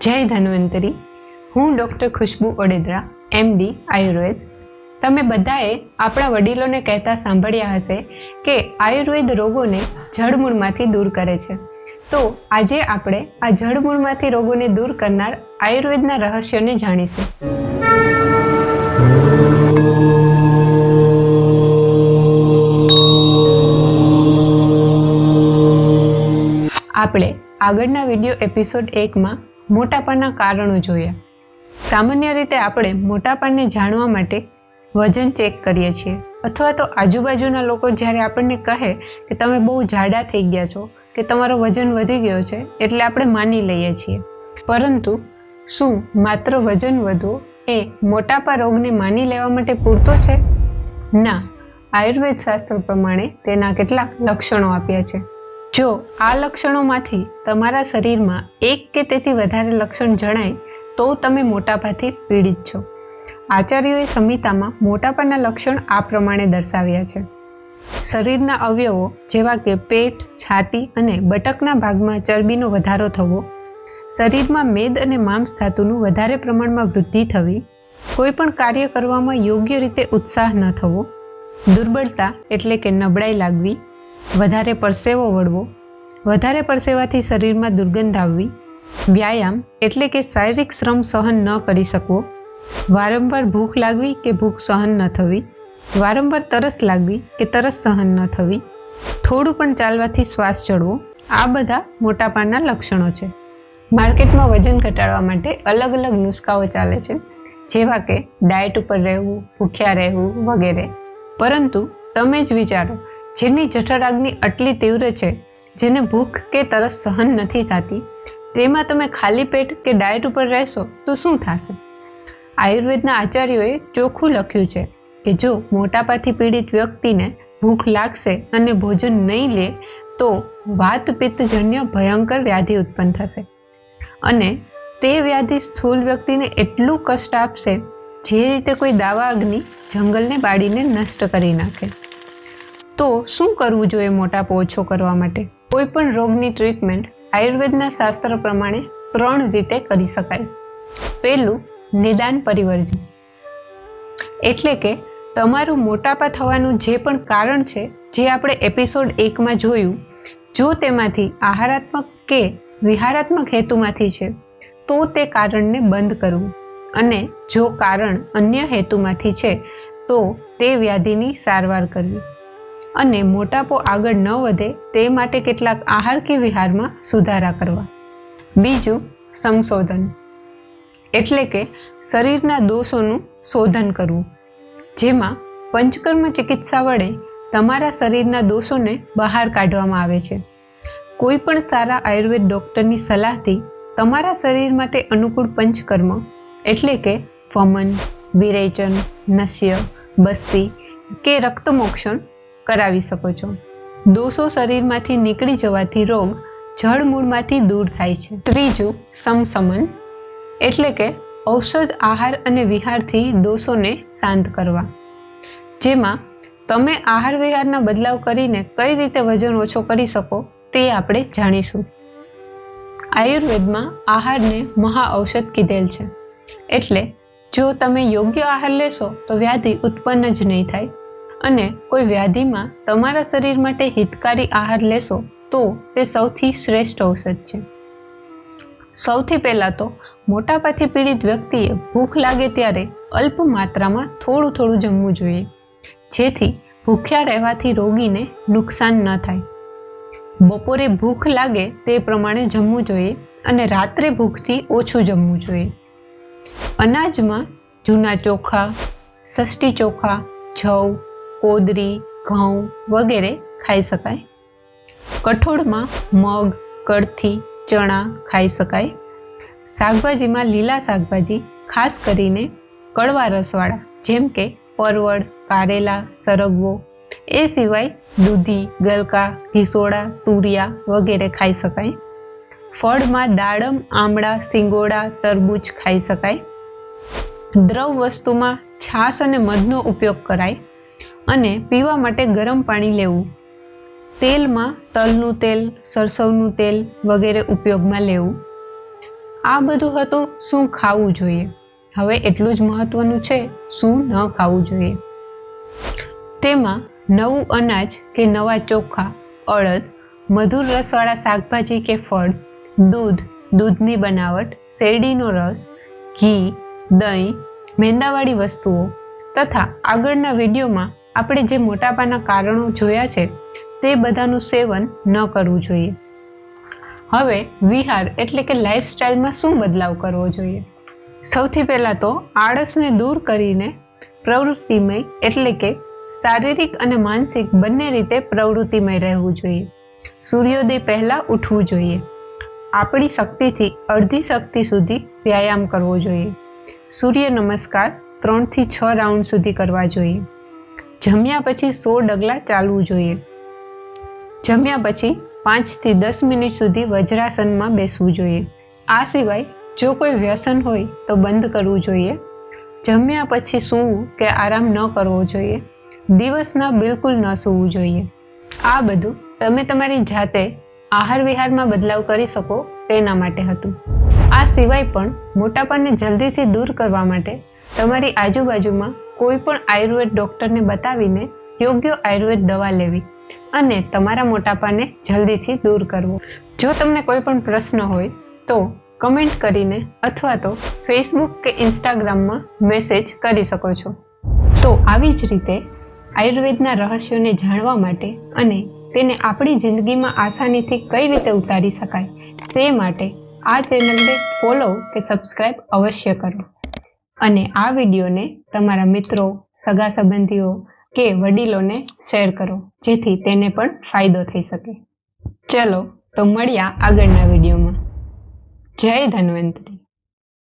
જય ધન્વંતરી. હું ડૉક્ટર ખુશ્બુ ઓડેદરા, MD આયુર્વેદ. તમે બધાએ આપણા વડીલોને કહેતા સાંભળ્યા હશે કે આયુર્વેદ રોગોને જડમૂળમાંથી દૂર કરે છે. તો આજે આપણે આ જડમૂળમાંથી રોગોને દૂર કરનાર આયુર્વેદના રહસ્યોને જાણીશું. આપણે આગળના વિડીયો એપિસોડ 1માં મોટાપાના કારણો જોયા. સામાન્ય રીતે આપણે મોટાપાને જાણવા માટે વજન ચેક કરીએ છીએ, અથવા તો આજુબાજુના લોકો જ્યારે આપણને કહે કે તમે બહુ જાડા થઈ ગયા છો કે તમારો વજન વધી ગયો છે, એટલે આપણે માની લઈએ છીએ. પરંતુ શું માત્ર વજન વધવું એ મોટાપા રોગને માની લેવા માટે પૂરતો છે? ના, આયુર્વેદ શાસ્ત્ર પ્રમાણે તેના કેટલાક લક્ષણો આપ્યા છે. જો આ લક્ષણોમાંથી તમારા શરીરમાં એક કે તેથી વધારે લક્ષણ જણાય તો તમે મોટાપાથી પીડિત છો. આચાર્યોએ સંહિતામાં મોટાપાના લક્ષણ આ પ્રમાણે દર્શાવ્યા છે. શરીરના અવયવો જેવા કે પેટ, છાતી અને બટકના ભાગમાં ચરબીનો વધારો થવો, શરીરમાં મેદ અને માંસ ધાતુનું વધારે પ્રમાણમાં વૃદ્ધિ થવી, કોઈ પણ કાર્ય કરવામાં યોગ્ય રીતે ઉત્સાહ ન થવો, દુર્બળતા એટલે કે નબળાઈ લાગવી, વધારે પરસેવો વળવો, વધારે પરસેવાથી શરીરમાં દુર્ગંધ આવવી, વ્યાયામ એટલે કે શારીરિક શ્રમ સહન ન કરી શકવો, વારંવાર ભૂખ લાગવી કે ભૂખ સહન ન થવી, વારંવાર તરસ લાગવી કે તરસ સહન ન થવી, થોડું પણ ચાલવાથી શ્વાસ ચડવો, આ બધા મોટાપાના લક્ષણો છે. માર્કેટમાં વજન ઘટાડવા માટે અલગ અલગ નુસ્ખાઓ ચાલે છે, જેવા કે ડાયટ ઉપર રહેવું, ભૂખ્યા રહેવું વગેરે. પરંતુ તમે જ વિચારો, જેની જઠરાગ્નિ આટલી તીવ્ર છે, જેને ભૂખ કે તરસ સહન નથી થતી, તેમાં તમે ખાલી પેટ કે ડાયટ ઉપર રહેશો તો શું થશે? આયુર્વેદના આચાર્યોએ ચોખ્ખું લખ્યું છે કે જો મોટાપાથી પીડિત વ્યક્તિને ભૂખ લાગશે અને ભોજન નહીં લે તો વાત પિત્તજન્ય ભયંકર વ્યાધિ ઉત્પન્ન થશે, અને તે વ્યાધિ સ્થૂળ વ્યક્તિને એટલું કષ્ટ આપશે જે રીતે કોઈ દાવા અગ્નિ જંગલને બાળીને નષ્ટ કરી નાખે. તો શું કરવું જોઈએ મોટાપો ઓછો કરવા માટે? કોઈ પણ રોગની ટ્રીટમેન્ટ આયુર્વેદના શાસ્ત્ર પ્રમાણે 3 રીતે કરી શકાય. પહેલું, નિદાન પરિવર્જન, એટલે કે તમારું મોટાપા થવાનું જે પણ કારણ છે, જે આપણે એપિસોડ 1માં જોયું, જો તેમાંથી આહારાત્મક કે વિહારાત્મક હેતુમાંથી છે તો તે કારણને બંધ કરવું, અને જો કારણ અન્ય હેતુમાંથી છે તો તે વ્યાધિની સારવાર કરવી, અને મોટાપો આગળ ન વધે તે માટે કેટલાક આહાર કે વિહારમાં સુધારા કરવા. બીજું, સંશોધન, એટલે કે શરીરના દોષોનું શોધન કરવું, જેમાં પંચકર્મ ચિકિત્સા વડે તમારા શરીરના દોષોને બહાર કાઢવામાં આવે છે. કોઈ પણ સારા આયુર્વેદ ડૉક્ટરની સલાહથી તમારા શરીર માટે અનુકૂળ પંચકર્મ એટલે કે વમન, વિરેચન, નશ્ય, બસ્તી કે રક્તમોક્ષણ કરાવી શકો છો. દોષો શરીરમાંથી નીકળી જવાથી રોગ જડમૂળમાંથી દૂર થાય છે. ત્રીજું, સમશમન, એટલે કે ઔષધ, આહાર અને વિહારથી દોષોને શાંત કરવા, જેમાં તમે આહાર વિહારના બદલાવ કરીને કઈ રીતે વજન ઓછો કરી શકો તે આપણે જાણીશું. આયુર્વેદમાં આહારને મહા ઔષધ કીધેલ છે, એટલે જો તમે યોગ્ય આહાર લેશો તો વ્યાધિ ઉત્પન્ન જ નહીં થાય, અને કોઈ વ્યાધિમાં તમારા શરીર માટે હિતકારી આહાર લેશો તો તે સૌથી શ્રેષ્ઠ ઔષધ છે. સૌથી પહેલાં તો મોટાપાથી પીડિત વ્યક્તિએ ભૂખ લાગે ત્યારે અલ્પ માત્રામાં થોડું થોડું જમવું જોઈએ, જેથી ભૂખ્યા રહેવાથી રોગીને નુકસાન ન થાય. બપોરે ભૂખ લાગે તે પ્રમાણે જમવું જોઈએ, અને રાત્રે ભૂખથી ઓછું જમવું જોઈએ. અનાજમાં જૂના ચોખા, ષષ્ઠી ચોખા, જવ, કોદરી, ઘઉં વગેરે ખાઈ શકાય. કઠોળમાં મગ, કળથી, ચણા ખાઈ શકાય. શાકભાજીમાં લીલા શાકભાજી, ખાસ કરીને કડવા રસવાળા, જેમ કે પરવળ, કારેલા, સરગવો, એ સિવાય દૂધી, ગલકા, ઘીસોડા, તુરિયા વગેરે ખાઈ શકાય. ફળમાં દાડમ, આમળા, સિંગોડા, તરબૂચ ખાઈ શકાય. દ્રવ વસ્તુમાં છાશ અને મધનો ઉપયોગ કરાય, અને પીવા માટે ગરમ પાણી લેવું. તેલમાં તલનું તેલ, સરસવનું તેલ વગેરે ઉપયોગમાં લેવું. આ બધું હતું શું ખાવું જોઈએ. હવે એટલું જ મહત્વનું છે શું ન ખાવું જોઈએ. તેમાં નવું અનાજ કે નવા ચોખા, અડદ, મધુર રસવાળા શાકભાજી કે ફળ, દૂધ, દૂધની બનાવટ, શેરડીનો રસ, ઘી, દહીં, મેંદાવાળી વસ્તુઓ તથા આગળના વિડીયોમાં આપણે જે મોટાપાના કારણો જોયા છે તે બધાનું સેવન ન કરવું જોઈએ. હવે વિહાર એટલે કે લાઈફસ્ટાઈલમાં શું બદલાવ કરવો જોઈએ. સૌથી પહેલા તો આળસને દૂર કરીને પ્રવૃત્તિમય એટલે કે શારીરિક અને માનસિક બંને રીતે પ્રવૃત્તિમય રહેવું જોઈએ. સૂર્યોદય પહેલા ઉઠવું જોઈએ. આપણી શક્તિથી અડધી શક્તિ સુધી વ્યાયામ કરવો જોઈએ. સૂર્ય નમસ્કાર 3 થી 6 રાઉન્ડ સુધી કરવા જોઈએ. જમ્યા પછી 100 ડગલા ચાલવું જોઈએ. જમ્યા પછી 5 થી 10 મિનિટ સુધી વજ્રાસનમાં બેસવું જોઈએ. આ સિવાય જો કોઈ વ્યસન હોય તો બંધ કરવું જોઈએ. જમ્યા પછી સૂવું કે આરામ ન કરવો જોઈએ. દિવસના બિલકુલ ન સૂવું જોઈએ. આ બધું તમે તમારી જાતે આહાર વિહારમાં બદલાવ કરી શકો તેના માટે હતું. આ સિવાય પણ મોટાપાને જલ્દીથી દૂર કરવા માટે તમારી આજુબાજુમાં કોઈ પણ આયુર્વેદ ડોક્ટરને બતાવીને યોગ્ય આયુર્વેદ દવા લેવી અને તમારા મોટાપાને જલ્દીથી દૂર કરવો. જો તમને કોઈ પણ પ્રશ્ન હોય તો કમેન્ટ કરીને અથવા તો ફેસબુક કે ઇન્સ્ટાગ્રામમાં મેસેજ કરી શકો છો. તો આવી જ રીતે આયુર્વેદના રહસ્યોને જાણવા માટે અને તેને આપણી જિંદગીમાં આસાનીથી કઈ રીતે ઉતારી શકાય તે માટે આ ચેનલને ફોલો કે સબસ્ક્રાઇબ અવશ્ય કરો અને આ વિડીયોને તમારા મિત્રો, સગા સંબંધીઓ કે વડીલોને શેર કરો જેથી તેને પણ ફાયદો થઈ શકે. ચલો તો મળ્યા આગળના વિડીયોમાં. જય ધન્વંતરી.